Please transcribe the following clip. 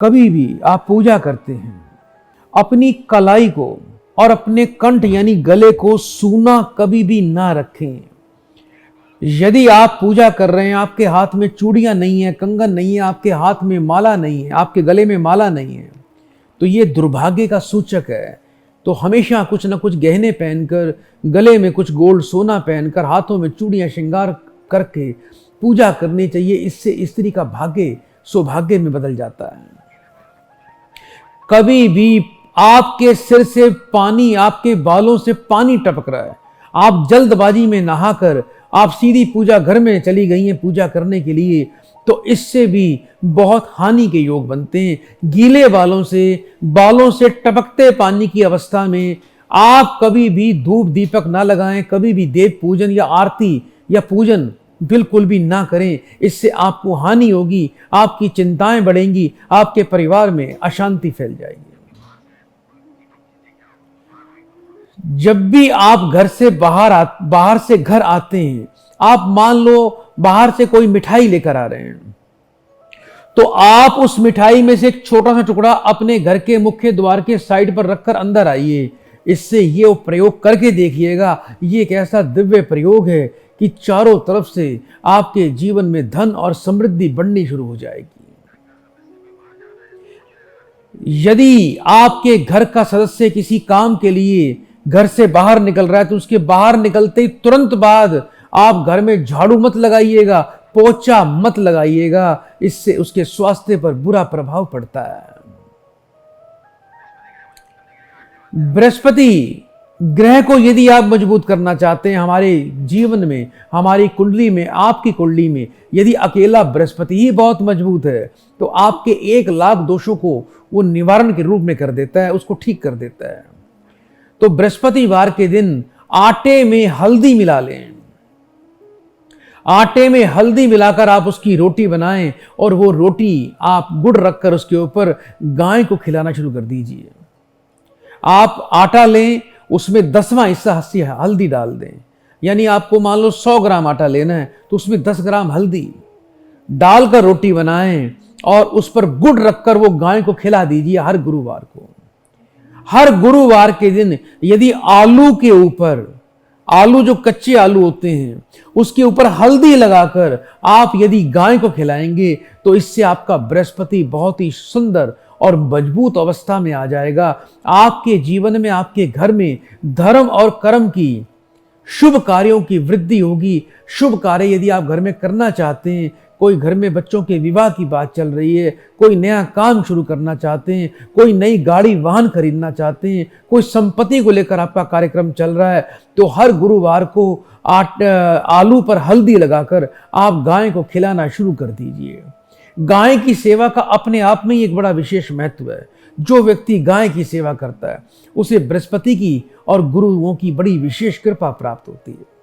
कभी भी आप पूजा करते हैं, अपनी कलाई को और अपने कंठ यानी गले को सूना कभी भी ना रखें। यदि आप पूजा कर रहे हैं, आपके हाथ में चूड़ियां नहीं है, कंगन नहीं है, आपके हाथ में माला नहीं है, आपके गले में माला नहीं है, तो ये दुर्भाग्य का सूचक है। तो हमेशा कुछ ना कुछ गहने पहनकर, गले में कुछ गोल्ड सोना पहनकर, हाथों में चूड़ियां श्रृंगार करके पूजा करनी चाहिए। इससे स्त्री का भाग्य सौभाग्य में बदल जाता है। कभी भी आपके सिर से पानी, आपके बालों से पानी टपक रहा है, आप जल्दबाजी में नहाकर आप सीधी पूजा घर में चली गई हैं पूजा करने के लिए, तो इससे भी बहुत हानि के योग बनते हैं। गीले बालों से टपकते पानी की अवस्था में आप कभी भी धूप दीपक ना लगाएं, कभी भी देव पूजन या आरती या पूजन बिल्कुल भी ना करें। इससे आपको हानि होगी, आपकी चिंताएं बढ़ेंगी, आपके परिवार में अशांति फैल जाएगी। जब भी आप घर से बाहर से घर आते हैं, आप मान लो बाहर से कोई मिठाई लेकर आ रहे हैं, तो आप उस मिठाई में से एक छोटा सा टुकड़ा अपने घर के मुख्य द्वार के साइड पर रखकर अंदर आइए। इससे ये प्रयोग करके देखिएगा, ये एक ऐसा दिव्य प्रयोग है कि चारों तरफ से आपके जीवन में धन और समृद्धि बढ़नी शुरू हो जाएगी। यदि आपके घर का सदस्य किसी काम के लिए घर से बाहर निकल रहा है, तो उसके बाहर निकलते ही तुरंत बाद आप घर में झाड़ू मत लगाइएगा, पोछा मत लगाइएगा। इससे उसके स्वास्थ्य पर बुरा प्रभाव पड़ता है। बृहस्पति ग्रह को यदि आप मजबूत करना चाहते हैं हमारे जीवन में, हमारी कुंडली में, आपकी कुंडली में यदि अकेला बृहस्पति ही बहुत मजबूत है, तो आपके 1 लाख दोषों को वो निवारण के रूप में कर देता है, उसको ठीक कर देता है। तो बृहस्पतिवार के दिन आटे में हल्दी मिला लें। आटे में हल्दी मिलाकर आप उसकी रोटी बनाएं और वो रोटी आप गुड़ रखकर उसके ऊपर गाय को खिलाना शुरू कर दीजिए। आप आटा लें, उसमें 10वां हिस्सा हल्दी डाल दें। यानी आपको मान लो 100 ग्राम आटा लेना है, तो उसमें 10 ग्राम हल्दी डालकर रोटी बनाएं और उस पर गुड़ रखकर वो गाय को खिला दीजिए हर गुरुवार को। हर गुरुवार के दिन यदि आलू के ऊपर, आलू जो कच्चे आलू होते हैं उसके ऊपर हल्दी लगाकर आप यदि गाय को खिलाएंगे, तो इससे आपका बृहस्पति बहुत ही सुंदर और मजबूत अवस्था में आ जाएगा। आपके जीवन में, आपके घर में धर्म और कर्म की, शुभ कार्यों की वृद्धि होगी। शुभ कार्य यदि आप घर में करना चाहते हैं, कोई घर में बच्चों के विवाह की बात चल रही है, कोई नया काम शुरू करना चाहते हैं, कोई नई गाड़ी वाहन खरीदना चाहते हैं, कोई संपत्ति को लेकर आपका कार्यक्रम चल रहा है, तो हर गुरुवार को आलू पर हल्दी लगाकर आप गाय को खिलाना शुरू कर दीजिए। गाय की सेवा का अपने आप में ही एक बड़ा विशेष महत्व है। जो व्यक्ति गाय की सेवा करता है उसे बृहस्पति की और गुरुओं की बड़ी विशेष कृपा प्राप्त होती है।